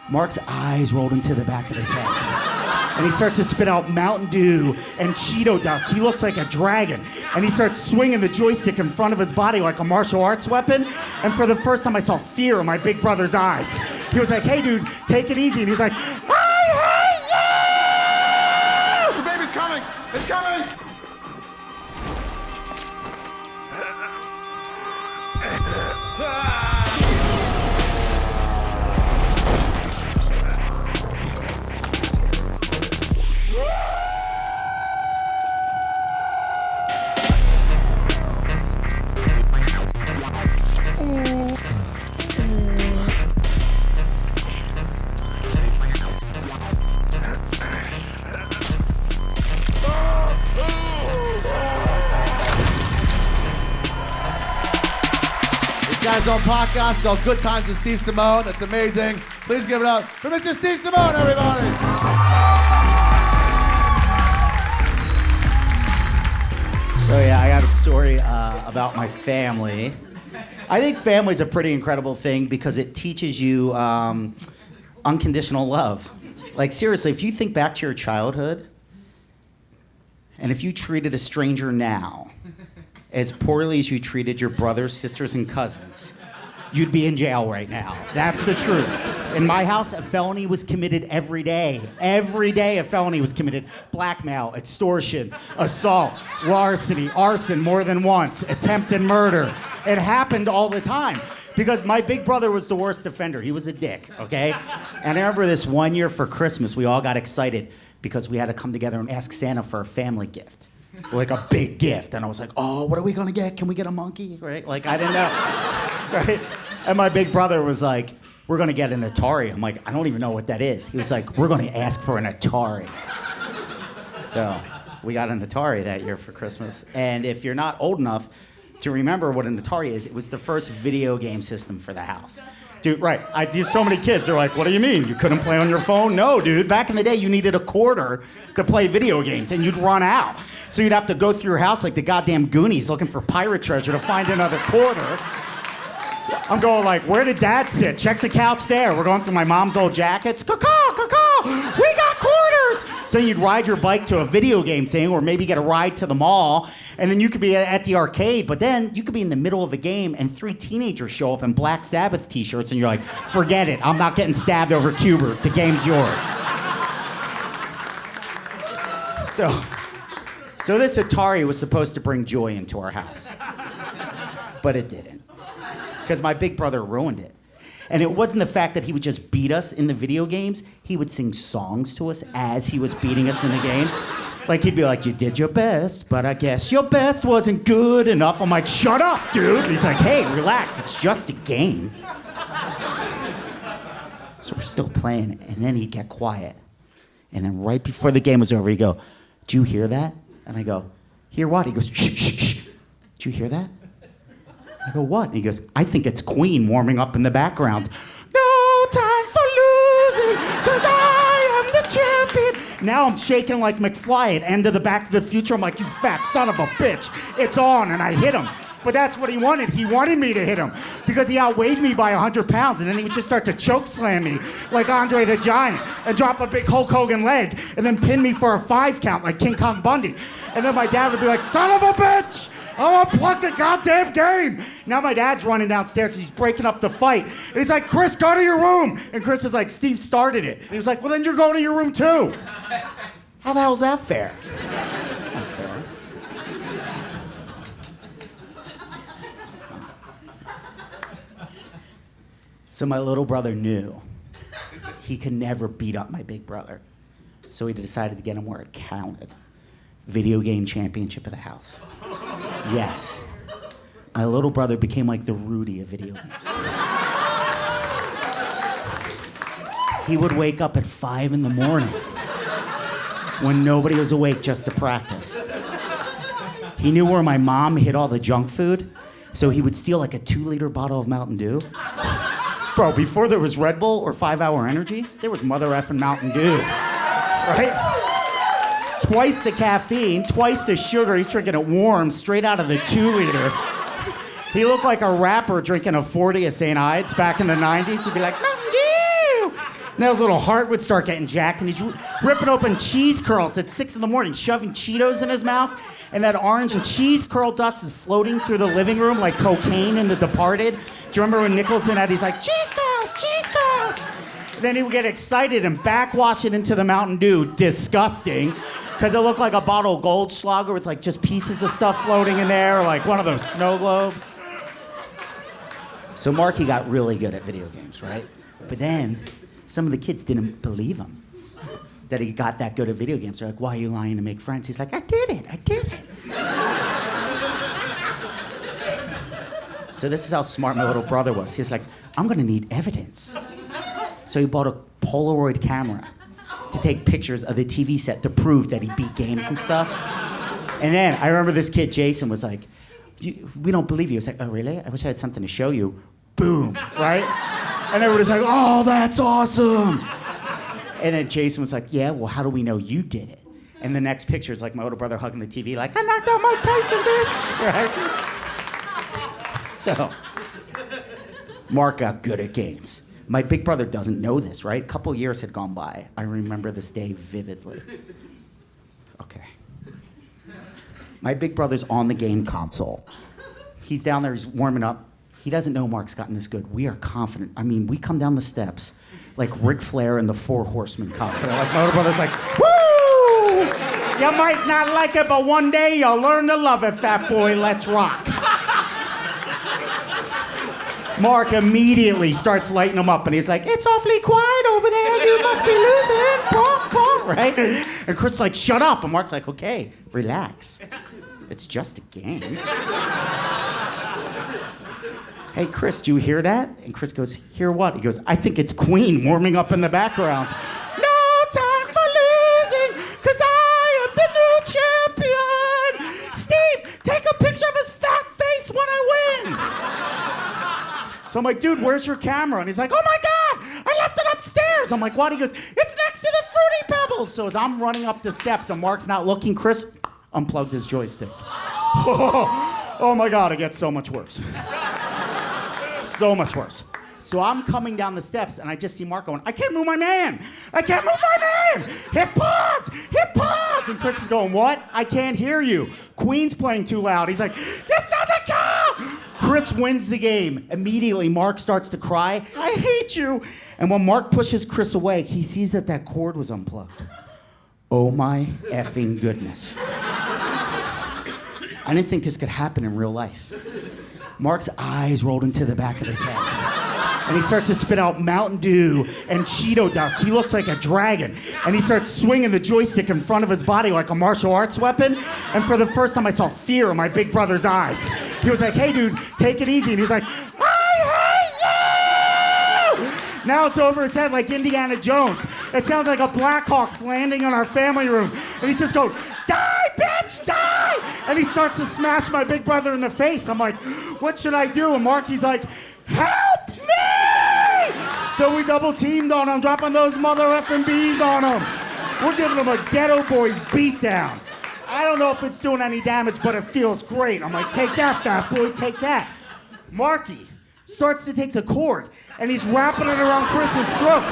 Mark's eyes rolled into the back of his head. And he starts to spit out Mountain Dew and Cheeto dust. He looks like a dragon. And he starts swinging the joystick in front of his body like a martial arts weapon. And for the first time, I saw fear in my big brother's eyes. He was like, hey, dude, take it easy. And he was like, I hate you! The baby's coming. It's coming. Guy's own podcast called Good Times with Steve Simeone. That's amazing. Please give it up for Mr. Steve Simeone, everybody. So yeah, I got a story about my family. I think family's a pretty incredible thing because it teaches you unconditional love. Like seriously, if you think back to your childhood, and if you treated a stranger now as poorly as you treated your brothers, sisters, and cousins, you'd be in jail right now. That's the truth. In my house, a felony was committed every day. Every day a felony was committed. Blackmail, extortion, assault, larceny, arson more than once, attempted murder. It happened all the time because my big brother was the worst offender. He was a dick, okay? And I remember this one year for Christmas, we all got excited because we had to come together and ask Santa for a family gift. Like a big gift. And I was like, oh, what are we gonna get? Can we get a monkey? Right? Like, I didn't know. Right? And my big brother was like, we're gonna get an Atari. I'm like, I don't even know what that is. He was like, we're gonna ask for an Atari. So we got an Atari that year for Christmas. And if you're not old enough to remember what an Atari is, it was the first video game system for the house. Dude, right. There's so many kids, they're like, what do you mean? You couldn't play on your phone? No, dude. Back in the day, you needed a quarter to play video games, and you'd run out. So you'd have to go through your house like the goddamn Goonies looking for pirate treasure to find another quarter. I'm going like, where did Dad sit? Check the couch there. We're going through my mom's old jackets. Caw-caw, we got quarters! So you'd ride your bike to a video game thing, or maybe get a ride to the mall, and then you could be at the arcade, but then you could be in the middle of a game and 3 teenagers show up in Black Sabbath t-shirts, and you're like, forget it, I'm not getting stabbed over Cubert. The game's yours. So this Atari was supposed to bring joy into our house. But it didn't. Because my big brother ruined it. And it wasn't the fact that he would just beat us in the video games. He would sing songs to us as he was beating us in the games. Like, he'd be like, you did your best, but I guess your best wasn't good enough. I'm like, shut up, dude. And he's like, hey, relax, it's just a game. So we're still playing, and then he'd get quiet. And then right before the game was over, he'd go, do you hear that? And I go, hear what? He goes, shh, shh, shh. Do you hear that? I go, what? And he goes, I think it's Queen warming up in the background. No time for losing, because I am the champion. Now I'm shaking like McFly at End of the Back to the Future. I'm like, you fat son of a bitch. It's on, and I hit him. But that's what he wanted. He wanted me to hit him because he outweighed me by 100 pounds, and then he would just start to choke slam me like Andre the Giant and drop a big Hulk Hogan leg and then pin me for a 5 count like King Kong Bundy. And then my dad would be like, son of a bitch! I'll unplug the goddamn game! Now my dad's running downstairs and he's breaking up the fight. And he's like, Chris, go to your room! And Chris is like, Steve started it. And he was like, well, then you're going to your room too. How the hell is that fair? That's not fair. So my little brother knew he could never beat up my big brother. So he decided to get him where it counted. Video game championship of the house. Yes. My little brother became like the Rudy of video games. He would wake up at 5 in the morning when nobody was awake just to practice. He knew where my mom hid all the junk food, so he would steal like a 2-liter bottle of Mountain Dew. Bro, before there was Red Bull or 5-Hour Energy, there was mother effing Mountain Dew, right? Twice the caffeine, twice the sugar. He's drinking it warm, straight out of the 2-liter. He looked like a rapper drinking a 40 of St. Ides back in the 90s. He'd be like, Mountain Dew! Nell's little heart would start getting jacked, and he's ripping open cheese curls at 6 in the morning, shoving Cheetos in his mouth, and that orange and cheese curl dust is floating through the living room like cocaine in The Departed. Do you remember when Nicholson had, he's like, cheese curls, cheese curls? Then he would get excited and backwash it into the Mountain Dew, disgusting, because it looked like a bottle of Goldschlager with like just pieces of stuff floating in there, or like one of those snow globes. So Marky got really good at video games, right? But then some of the kids didn't believe him that he got that good at video games. They're like, why are you lying to make friends? He's like, I did it. So this is how smart my little brother was. He was like, I'm gonna need evidence. So he bought a Polaroid camera to take pictures of the TV set to prove that he beat games and stuff. And then I remember this kid, Jason, was like, we don't believe you. I was like, oh, really? I wish I had something to show you. Boom, right? And everybody's like, oh, that's awesome. And then Jason was like, yeah, well, how do we know you did it? And the next picture is like my older brother hugging the TV, like, I knocked out Mike Tyson, bitch, right? So, Mark got good at games. My big brother doesn't know this, right? A couple years had gone by. I remember this day vividly. Okay. My big brother's on the game console. He's down there, he's warming up. He doesn't know Mark's gotten this good. We are confident. I mean, we come down the steps like Ric Flair and the Four Horsemen confident. Like my older brother's like, woo! You might not like it, but one day you'll learn to love it, fat boy. Let's rock. Mark immediately starts lighting him up, and he's like, it's awfully quiet over there. You must be losing. Bonk, bonk, right? And Chris is like, shut up. And Mark's like, okay, relax. It's just a game. Hey, Chris, do you hear that? And Chris goes, hear what? He goes, I think it's Queen warming up in the background. No time for losing, because I am the new champion. Steve, take a picture of his fat face when I win. So I'm like, dude, where's your camera? And he's like, oh my God, I left it upstairs. I'm like, what? He goes, it's next to the Fruity Pebbles. So as I'm running up the steps and Mark's not looking, Chris unplugged his joystick. Oh my God, it gets so much worse. So much worse. So I'm coming down the steps and I just see Mark going, I can't move my man. I can't move my man. Hit pause. Hit pause. And Chris is going, what? I can't hear you. Queen's playing too loud. He's like, this doesn't count. Chris wins the game. Immediately, Mark starts to cry. I hate you. And when Mark pushes Chris away, he sees that that cord was unplugged. Oh my effing goodness. I didn't think this could happen in real life. Mark's eyes rolled into the back of his head. And he starts to spit out Mountain Dew and Cheeto dust. He looks like a dragon. And he starts swinging the joystick in front of his body like a martial arts weapon. And for the first time, I saw fear in my big brother's eyes. He was like, hey, dude, take it easy. And he was like, I hate you! Now it's over his head like Indiana Jones. It sounds like a Blackhawks landing on our family room. And he's just going, die, bitch, die! And he starts to smash my big brother in the face. I'm like, what should I do? And Marky's like, help me! So we double teamed on him, dropping those mother effing bees on him. We're giving him a ghetto boys beatdown. I don't know if it's doing any damage, but it feels great. I'm like, take that, fat boy, take that. Marky starts to take the cord, and he's wrapping it around Chris's throat.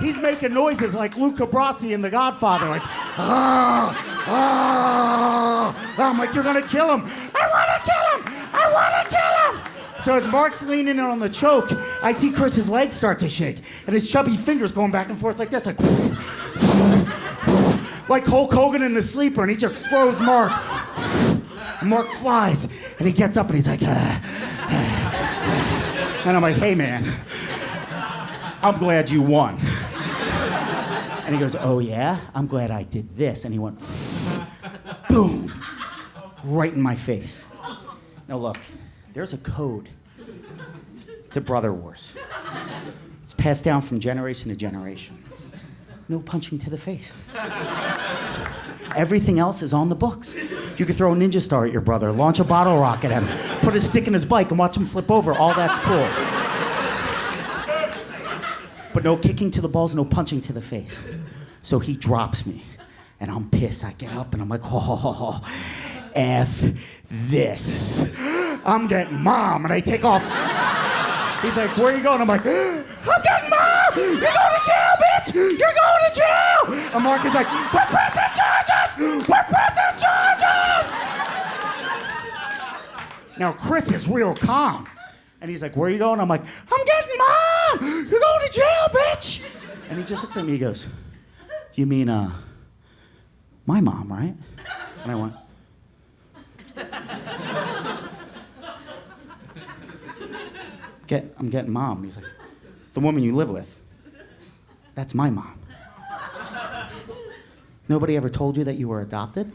He's making noises like Luca Brasi in The Godfather, like, ah, ah. I'm like, you're gonna kill him. I wanna kill him! I wanna kill him! So as Mark's leaning in on the choke, I see Chris's legs start to shake, and his chubby fingers going back and forth like this, like Hulk Hogan in The Sleeper, and he just throws Mark. Mark flies, and he gets up, and he's like, and I'm like, hey, man, I'm glad you won. And he goes, oh, yeah? I'm glad I did this. And he went, boom, right in my face. Now, look, there's a code to brother wars. It's passed down from generation to generation. No punching to the face. Everything else is on the books. You could throw a ninja star at your brother, launch a bottle rocket at him, put a stick in his bike and watch him flip over. All that's cool. But no kicking to the balls, no punching to the face. So he drops me, and I'm pissed. I get up, and I'm like, oh, F this. I'm getting mom, and I take off. He's like, where are you going? I'm like, I'm getting mom! You're going to jail, bitch! You're going to jail! And Mark is like, we're pressing charges! We're pressing charges! Now, Chris is real calm. And he's like, where are you going? I'm like, I'm getting mom! You're going to jail, bitch! And he just looks at me, he goes, you mean, my mom, right? And I went, I'm getting mom. He's like, the woman you live with, that's my mom. Nobody ever told you that you were adopted?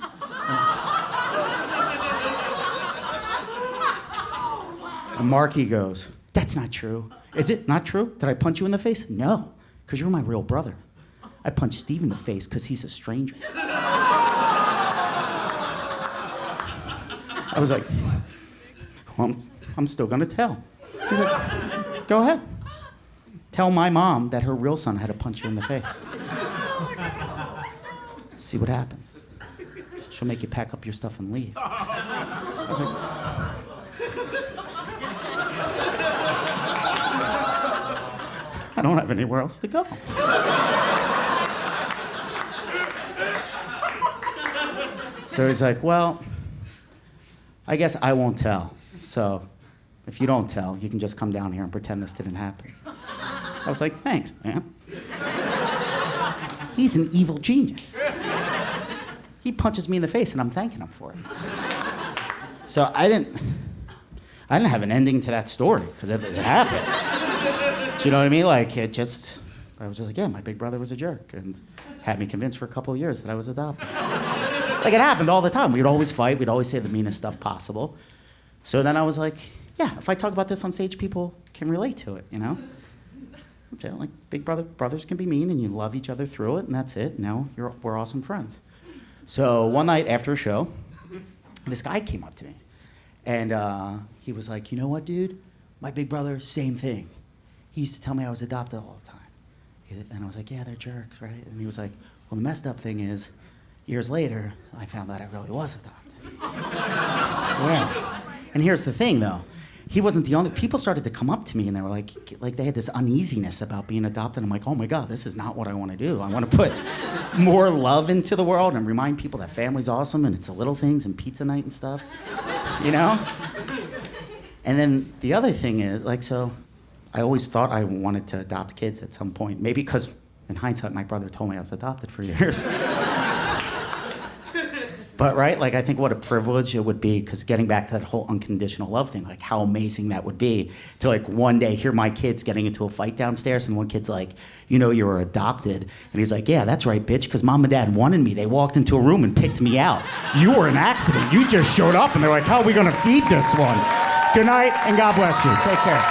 And Marky goes, that's not true. Is it not true? Did I punch you in the face? No, because you're my real brother. I punched Steve in the face because he's a stranger. I was like, well, I'm still gonna tell. He's like, go ahead. Tell my mom that her real son had to punch you in the face. See what happens. She'll make you pack up your stuff and leave. I was like, I don't have anywhere else to go. So he's like, well, I guess I won't tell. So if you don't tell, you can just come down here and pretend this didn't happen. I was like, thanks, man. He's an evil genius. He punches me in the face and I'm thanking him for it. So I didn't have an ending to that story because it happened. Do you know what I mean? Like I was just like, yeah, my big brother was a jerk and had me convinced for a couple of years that I was adopted. Like it happened all the time. We'd always fight. We'd always say the meanest stuff possible. So then I was like, yeah, if I talk about this on stage, people can relate to it, you know? Okay, like brothers can be mean and you love each other through it and that's it. Now we're awesome friends. So one night after a show, this guy came up to me and he was like, you know what, dude? My big brother, same thing. He used to tell me I was adopted all the time. And I was like, yeah, they're jerks, right? And he was like, well, the messed up thing is, years later, I found out I really was adopted. Yeah. And here's the thing, though. He wasn't the only... People started to come up to me, and they were like they had this uneasiness about being adopted. I'm like, oh, my God, this is not what I want to do. I want to put more love into the world and remind people that family's awesome, and it's the little things and pizza night and stuff, you know? And then the other thing is, like, so I always thought I wanted to adopt kids at some point. Maybe because, in hindsight, my brother told me I was adopted for years. But, right, like, I think what a privilege it would be, because getting back to that whole unconditional love thing, like, how amazing that would be to, like, one day hear my kids getting into a fight downstairs, and one kid's like, you know, you were adopted. And he's like, yeah, that's right, bitch, because mom and dad wanted me. They walked into a room and picked me out. You were an accident. You just showed up, and they're like, how are we going to feed this one? Good night, and God bless you. Take care.